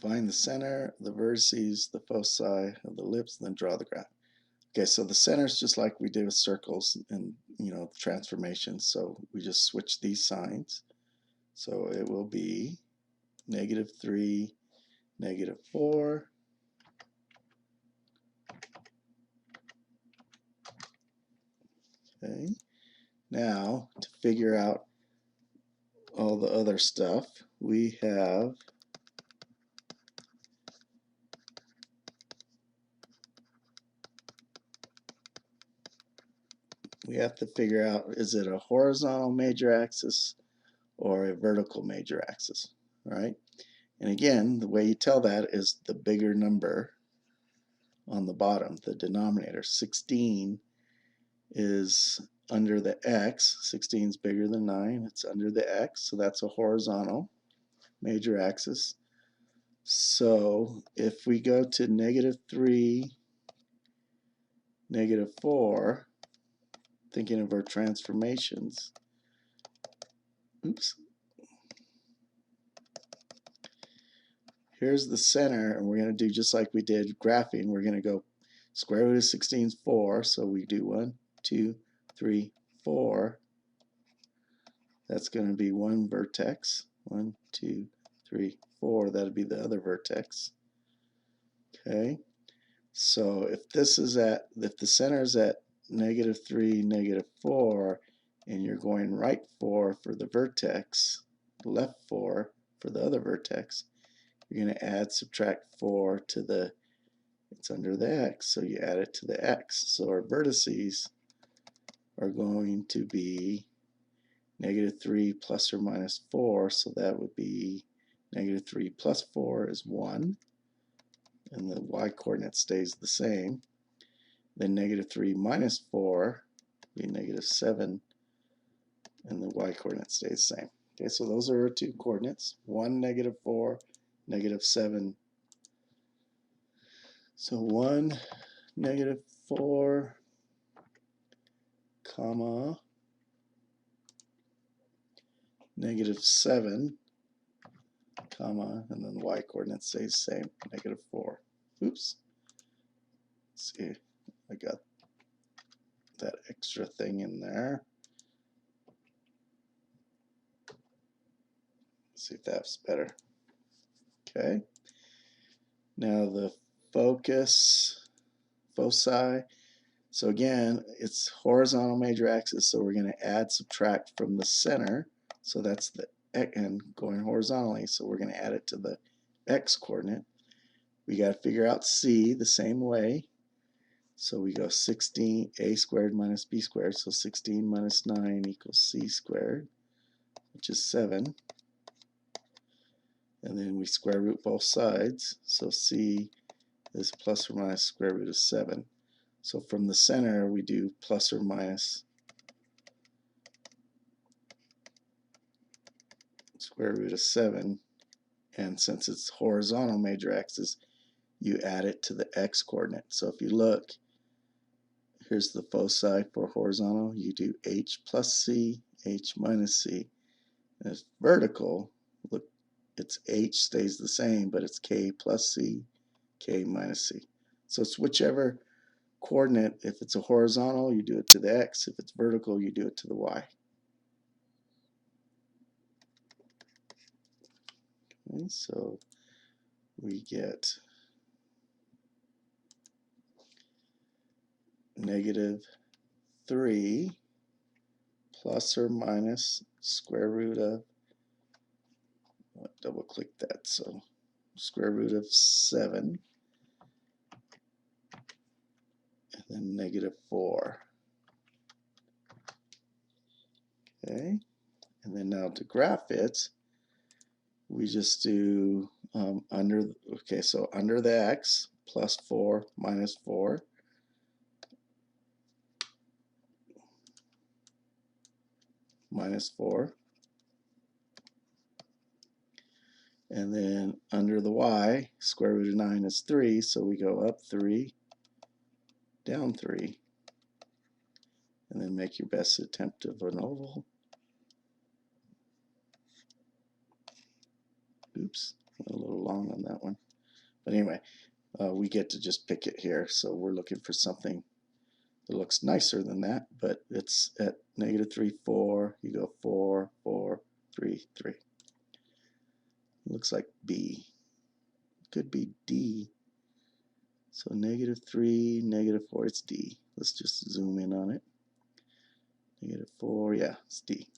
Find the center, the vertices, the foci of the ellipse, and then draw the graph. Okay, so the center is just like we did with circles and transformations. So we just switch these signs. So it will be -3, -4. Okay. Now to figure out all the other stuff, we have to figure out, is it a horizontal major axis or a vertical major axis, right? And again, the way you tell that is the bigger number on the bottom, the denominator. 16 is under the x. 16 is bigger than 9. It's under the x, so that's a horizontal major axis. So if we go to -3, -4, thinking of our transformations, oops, here's the center, and we're going to do just like we did graphing. We're going to go square root of 16 is 4, so we do 1, 2, 3, 4. That's going to be one vertex. 1, 2, 3, 4. That'd be the other vertex. Okay. So if the center is at -3, -4, and you're going right 4 for the vertex, left 4 for the other vertex, you're going to add, subtract 4 to the, it's under the x, so you add it to the x. So our vertices are going to be -3 plus or minus 4, so that would be -3 plus 4 is 1, and the y coordinate stays the same. Then -3 minus 4 would be -7, and the y coordinate stays the same. Okay, so those are our two coordinates, 1, -4, -7. So 1, -4, comma, -7, comma, and then the y coordinate stays the same, -4. Oops. Let's see, I got that extra thing in there. Let's see if that's better. Okay. Now the foci. So again, it's horizontal major axis, so we're going to add, subtract from the center. So that's the and going horizontally, so we're going to add it to the x coordinate. We got to figure out c the same way. So we go 16 a squared minus b squared, so 16 minus 9 equals c squared, which is 7. And then we square root both sides, so c is plus or minus square root of 7. So from the center we do plus or minus square root of 7, and since it's horizontal major axis, you add it to the x coordinate. So if you look, here's the foci for horizontal. You do h plus c, h minus c. And it's vertical, look, it's h stays the same, but it's k plus c, k minus c. So it's whichever coordinate. If it's a horizontal, you do it to the x. If it's vertical, you do it to the y. Okay, so we get -3 plus or minus square root of, double click that, so square root of 7, and then -4. Okay, and then now to graph it, we just do so under the x, plus 4 minus 4, minus 4, and then under the y, square root of 9 is 3, so we go up 3, down 3, and then make your best attempt of an oval. Oops. Went a little long on that one. But anyway, we get to just pick it here. So we're looking for something that looks nicer than that, but it's at -3, 4. You go 4, 4, 3, 3. Looks like B. Could be D. So -3, -4. It's D. Let's just zoom in on it. -4. Yeah, it's D.